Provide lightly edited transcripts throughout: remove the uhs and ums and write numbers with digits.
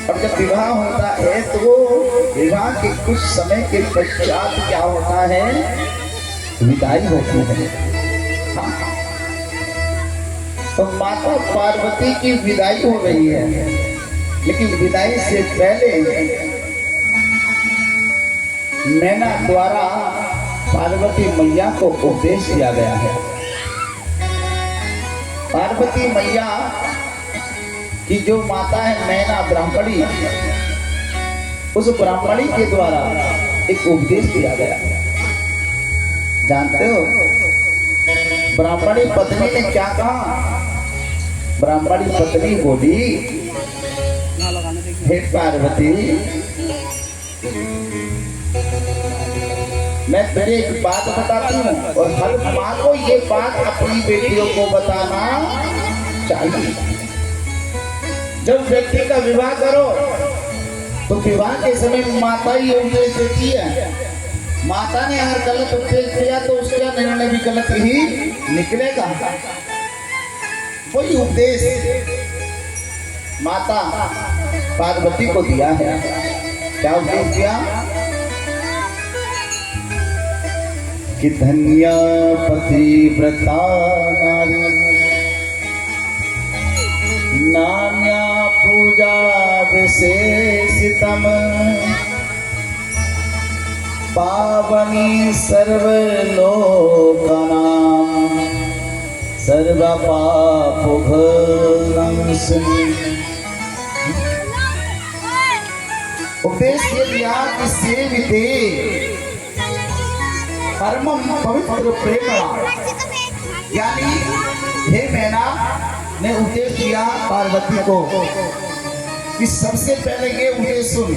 और जब विवाह होता है तो वो विवाह के कुछ समय के पश्चात क्या होता है, विदाई होती है। हाँ। तो माता पार्वती की विदाई हो रही है, लेकिन विदाई से पहले नैना द्वारा पार्वती मैया को उपदेश दिया गया है। पार्वती मैया की जो माता है नैना ब्राह्मणी, उस ब्राह्मणी के द्वारा एक उपदेश दिया गया। जानते हो ब्राह्मणी पत्नी ने क्या कहा? ब्राह्मणी पत्नी बोली, हे पार्वती, मैं तुझे एक बात बताती हूँ और हर माँ को ये बात अपनी बेटियों को बताना चाहिए। जब व्यक्ति का विवाह करो तो विवाह के समय माता ही उपदेश देती है। माता ने अगर गलत उपदेश दिया तो उसका निर्णय भी गलत ही निकलेगा। वही उपदेश माता पार्वती को दिया है। क्या उपदेश दिया कि धन्या पतिव्रता नारी नान्या पूजा विशेषितम पावनी सर्वलोकानां सर्वपापघ्नं। उपदेश ये दिया कि सेविते परमं पवित्र प्रेम, यानी हे मैना ने उपदेश दिया पार्वती को कि सबसे पहले ये उपदेश सुन,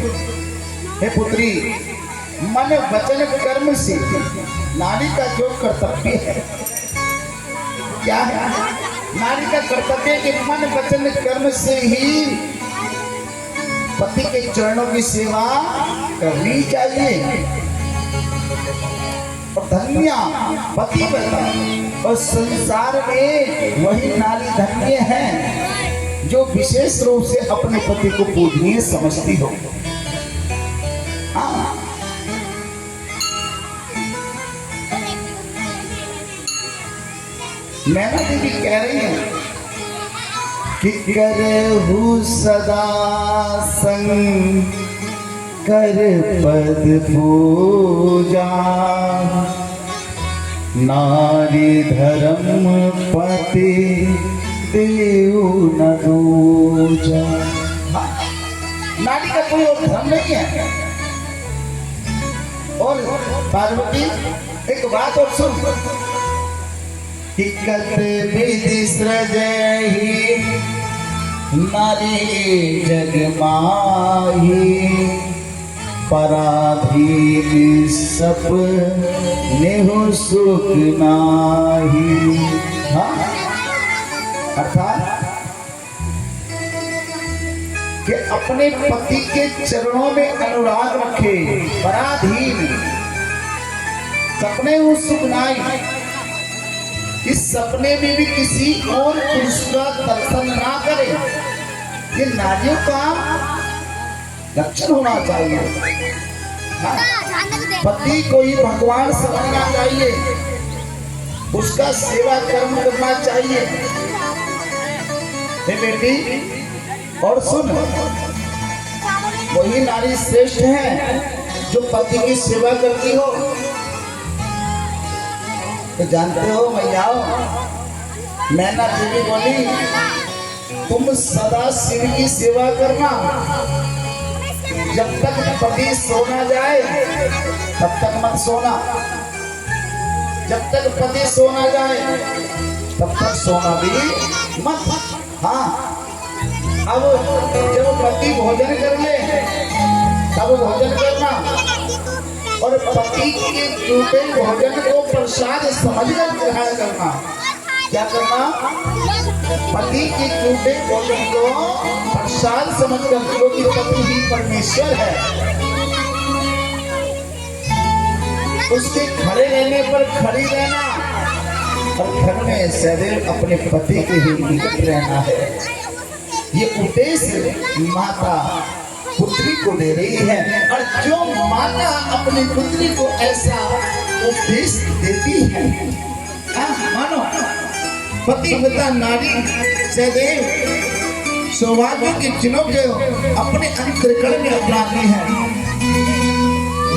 हे पुत्री, मन वचन कर्म से नारी का जो कर्तव्य है, क्या है? नारी का कर्तव्य कि मन वचन कर्म से ही पति के चरणों की सेवा करनी चाहिए। और धन्या पतिव्रता, और संसार में वही नारी धन्य है जो विशेष रूप से अपने पति को पूजनीय समझती हो। हाँ। नैना देवी कह रही है कि करहु सदा संग कर पद पूजा, नारी धर्म पति देव न दूजा। नारी का कोई और धर्म नहीं है। और पार्वती एक बात और सुन, हिकत विधि सृजहि नारी जग माही, पराधीन सप नेहु सुख नाही। हाँ? अर्थात कि अपने पति के चरणों में अनुराग रखे, पराधीन, सपने हो सुख नाही, इस सपने में भी किसी और पुरुष का दर्शन ना करे। ये नारियों का लक्षण होना चाहिए। पति को ही भगवान समझना चाहिए, उसका सेवा कर्म करना चाहिए। हे बेटी, और सुन, वही नारी श्रेष्ठ है जो पति की सेवा करती हो। तो जानते हो मैयाओ, नैना देवी बोली, तुम सदा शिव की सेवा करना। जब तक पति सोना जाए तब तक मत सोना, जब तक पति सोना जाए तब तक सोना भी मत। हाँ, अब जब पति भोजन कर ले तब भोजन करना, और पति के टूटे भोजन को प्रसाद समझकर ग्रहण करना। क्या करना? पति के टूटे भोजन को प्रसाद समझकर, क्योंकि पति ही परमेश्वर है। उसके खड़े रहने पर खड़ी रहना, और घर में सदैव अपने पति के ही निकट रहना है। ये उपदेश माता पुत्री को दे रही है। और जो माता अपनी पुत्री को ऐसा उपदेश देती है, मानो पतिव्रता नारी सहदेव सौभाग्य की चिन्हों को अपने अंतःकरण में अपनाती है।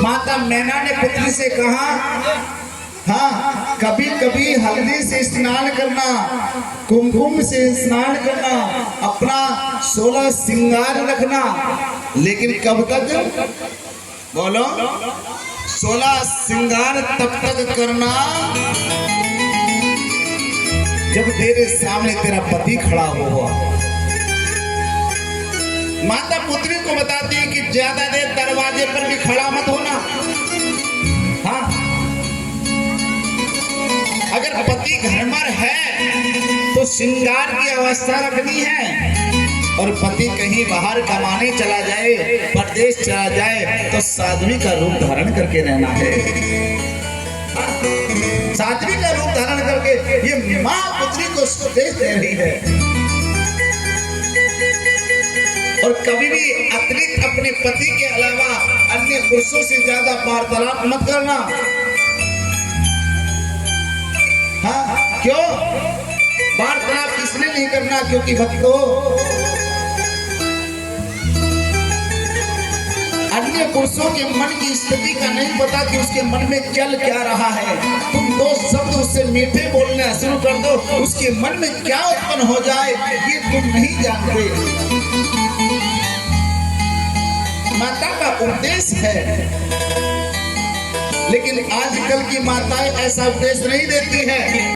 माता मैना ने पुत्री से कहा, हाँ, कभी कभी हल्दी से स्नान करना, कुमकुम से स्नान करना, अपना 16 श्रृंगार रखना, लेकिन कब तक? बोलो, 16 श्रृंगार तब तक करना जब तेरे सामने तेरा पति खड़ा होगा। माता पुत्री को बताती है कि ज्यादा देर दरवाजे पर भी खड़ा मत होना। हाँ, अगर पति घर में है तो श्रृंगार की अवस्था रखनी है, और पति कहीं बाहर कमाने चला जाए, परदेश चला जाए, तो साध्वी का रूप धारण करके रहना है। साध्वी का रूप धारण करके ये माँ पुत्री को उपदेश दे रही है। और कभी भी अतिरिक्त अपने पति के अलावा अन्य पुरुषों से ज्यादा वार्तालाप मत करना। हाँ, क्यों वार्तालाप इसलिए नहीं करना? क्योंकि भक्तों, अन्य पुरुषों के मन की स्थिति का नहीं पता कि उसके मन में चल क्या रहा है। तुम 2 शब्द उससे मीठे बोलना शुरू कर दो, उसके मन में क्या उत्पन्न हो जाए ये तुम नहीं जानते। माता का उपदेश है, लेकिन आजकल की माताएं ऐसा उपदेश नहीं देती हैं।